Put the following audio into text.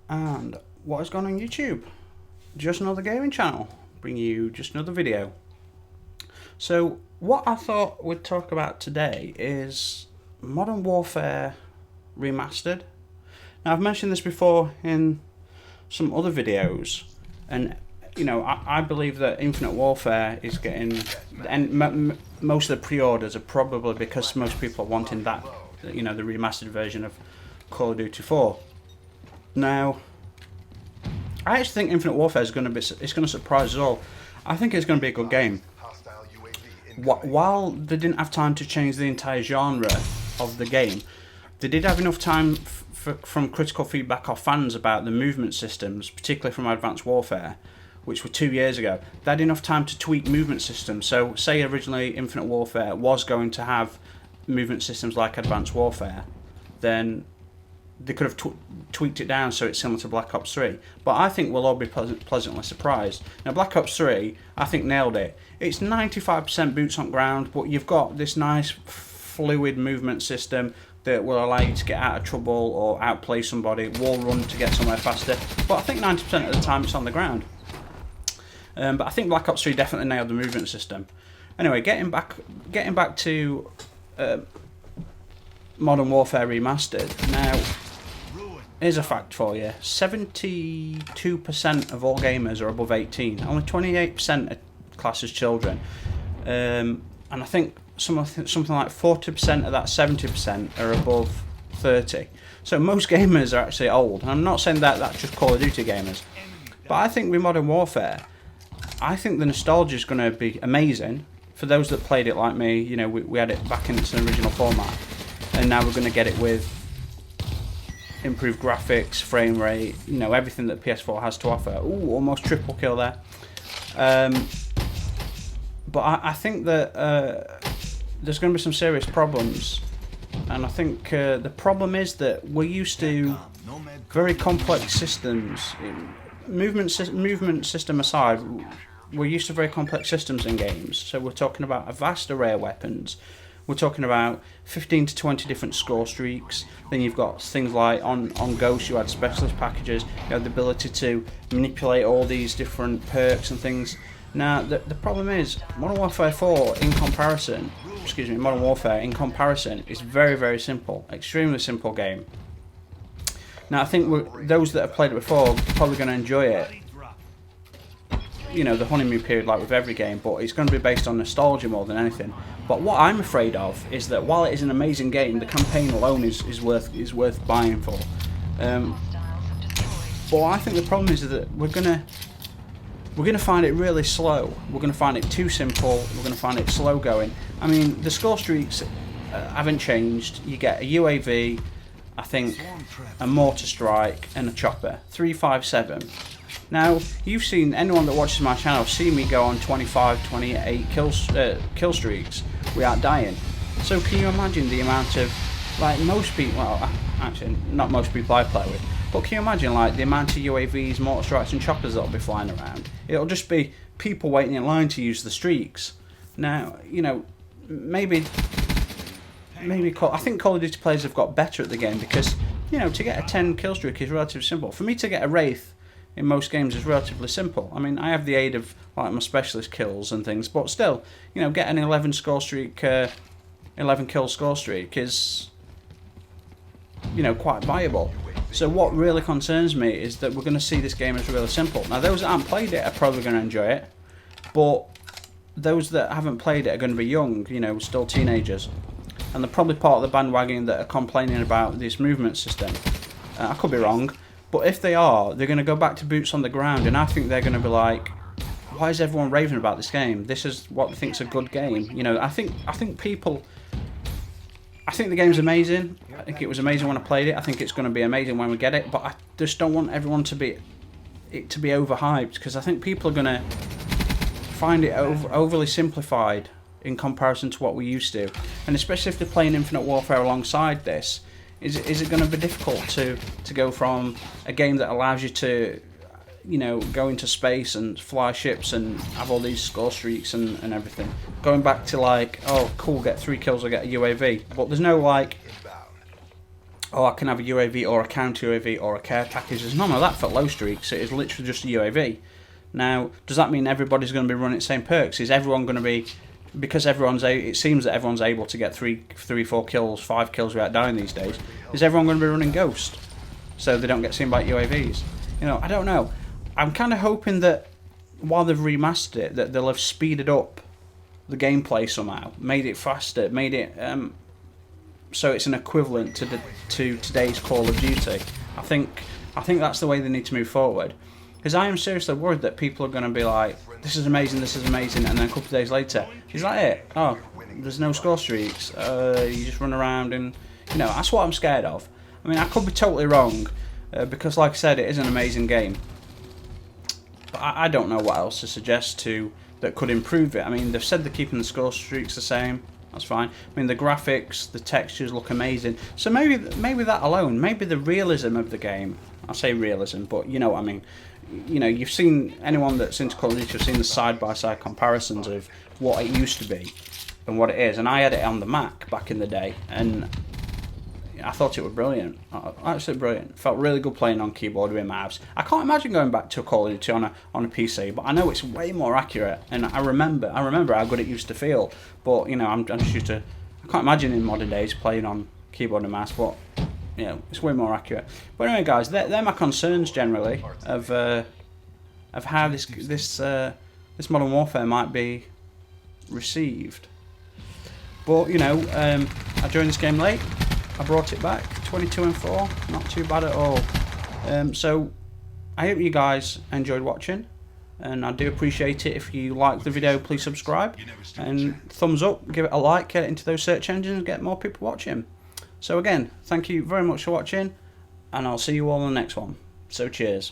And what is going on YouTube? Just another gaming channel, bring you just another video. So what I thought we'd talk about today is Modern Warfare Remastered. Now I've mentioned this before in some other videos, and you know I believe that Infinite Warfare is getting, and most of the pre-orders are probably because most people are wanting that, you know, the remastered version of Call of Duty 4. Now, I actually think Infinite Warfare is going to surprise us all. I think it's going to be a good game. While they didn't have time to change the entire genre of the game, they did have enough time from critical feedback off fans about the movement systems, particularly from Advanced Warfare, which were 2 years ago. They had enough time to tweak movement systems. So, say originally Infinite Warfare was going to have movement systems like Advanced Warfare, then they could have tweaked it down so it's similar to Black Ops 3. But I think we'll all be pleasantly surprised. Now, Black Ops 3, I think, nailed it. It's 95% boots on ground, but you've got this nice fluid movement system that will allow you to get out of trouble or outplay somebody, wall run to get somewhere faster. But I think 90% of the time it's on the ground. But I think Black Ops 3 definitely nailed the movement system. Anyway, getting back to Modern Warfare Remastered. Now, here's a fact for you. 72% of all gamers are above 18. Only 28% are classed as children. And I think something like 40% of that 70% are above 30. So most gamers are actually old. And I'm not saying that that's just Call of Duty gamers. But I think with Modern Warfare, I think the nostalgia is going to be amazing. For those that played it like me, you know, we had it back in its original format. And now we're going to get it with improved graphics, frame rate, you know, everything that PS4 has to offer. Ooh, almost triple kill there. But I think that there's going to be some serious problems. And I think the problem is that we're used to very complex systems. Movement system aside, we're used to very complex systems in games. So we're talking about a vast array of weapons. We're talking about 15 to 20 different score streaks. Then you've got things like on Ghost, you had specialist packages. You had the ability to manipulate all these different perks and things. Now, the problem is, Modern Warfare in comparison is very, very simple. Extremely simple game. Now, I think those that have played it before are probably going to enjoy it. You know, the honeymoon period, like with every game, but it's going to be based on nostalgia more than anything. But what I'm afraid of is that while it is an amazing game, the campaign alone is worth buying for. But I think the problem is that we're gonna find it really slow. We're gonna find it too simple. We're gonna find it slow going. I mean, the score streaks haven't changed. You get a UAV, I think, a mortar strike, and a chopper. 357. Now, you've seen, anyone that watches my channel see me go on 25, 28 kill streaks without dying. So can you imagine the amount of, like, most people, well, actually, not most people I play with, but can you imagine, like, the amount of UAVs, mortar strikes and choppers that'll be flying around? It'll just be people waiting in line to use the streaks. Now, you know, maybe I think Call of Duty players have got better at the game because, you know, to get a 10 kill streak is relatively simple. For me to get a Wraith in most games is relatively simple. I mean, I have the aid of like my specialist kills and things, but still, you know, get an 11 score streak, 11 kill score streak is, you know, quite viable. So what really concerns me is that we're going to see this game as really simple. Now, those that haven't played it are probably going to enjoy it, but those that haven't played it are going to be young, you know, still teenagers, and they're probably part of the bandwagon that are complaining about this movement system. I could be wrong. But if they are, they're going to go back to boots on the ground, and I think they're going to be like, why is everyone raving about this game? This is what they think's a good game. You know, I think the game's amazing. I think it was amazing when I played it. I think it's going to be amazing when we get it, but I just don't want everyone to be overhyped, because I think people are going to find it overly simplified in comparison to what we used to. And especially if they're playing Infinite Warfare alongside this, is it going to be difficult to go from a game that allows you to, you know, go into space and fly ships and have all these score streaks and everything, going back to like, oh cool, get 3 kills or get a UAV, but there's no like oh, I can have a UAV or a counter UAV or a care package. There's none of that for low streaks. It is literally just a UAV. Now, does that mean everybody's going to be running the same perks? Is everyone going to be, because it seems that everyone's able to get 3, 4 kills, 5 kills without dying these days. Is everyone going to be running Ghost so they don't get seen by UAVs? You know, I don't know. I'm kind of hoping that while they've remastered it, that they'll have speeded up the gameplay somehow, made it faster, made it so it's an equivalent to today's Call of Duty. I think that's the way they need to move forward. Because I am seriously worried that people are going to be like, this is amazing, and then a couple of days later, is that it? Oh, there's no score streaks. You just run around and, you know, that's what I'm scared of. I mean, I could be totally wrong, because like I said, it is an amazing game. But I don't know what else to suggest that could improve it. I mean, they've said they're keeping the score streaks the same. That's fine. I mean, the graphics, the textures look amazing. So maybe that alone, maybe the realism of the game. I say realism, but you know what I mean. You know, you've seen, anyone that's into Call of Duty, you've seen the side-by-side comparisons of what it used to be and what it is. And I had it on the Mac back in the day, and I thought it was brilliant. Absolutely brilliant. Felt really good playing on keyboard with mouse. I can't imagine going back to a Call of Duty on a PC, but I know it's way more accurate. And I remember how good it used to feel. But you know, I'm just used to. I can't imagine in modern days playing on keyboard and mouse, but you know, it's way more accurate. But anyway, guys, they're my concerns generally of how this Modern Warfare might be received. But you know, I joined this game late. I brought it back, 22-4, not too bad at all. So I hope you guys enjoyed watching, and I do appreciate it. If you like the video, please subscribe, and thumbs up, give it a like, get it into those search engines and get more people watching. So again, thank you very much for watching, and I'll see you all in the next one. So cheers.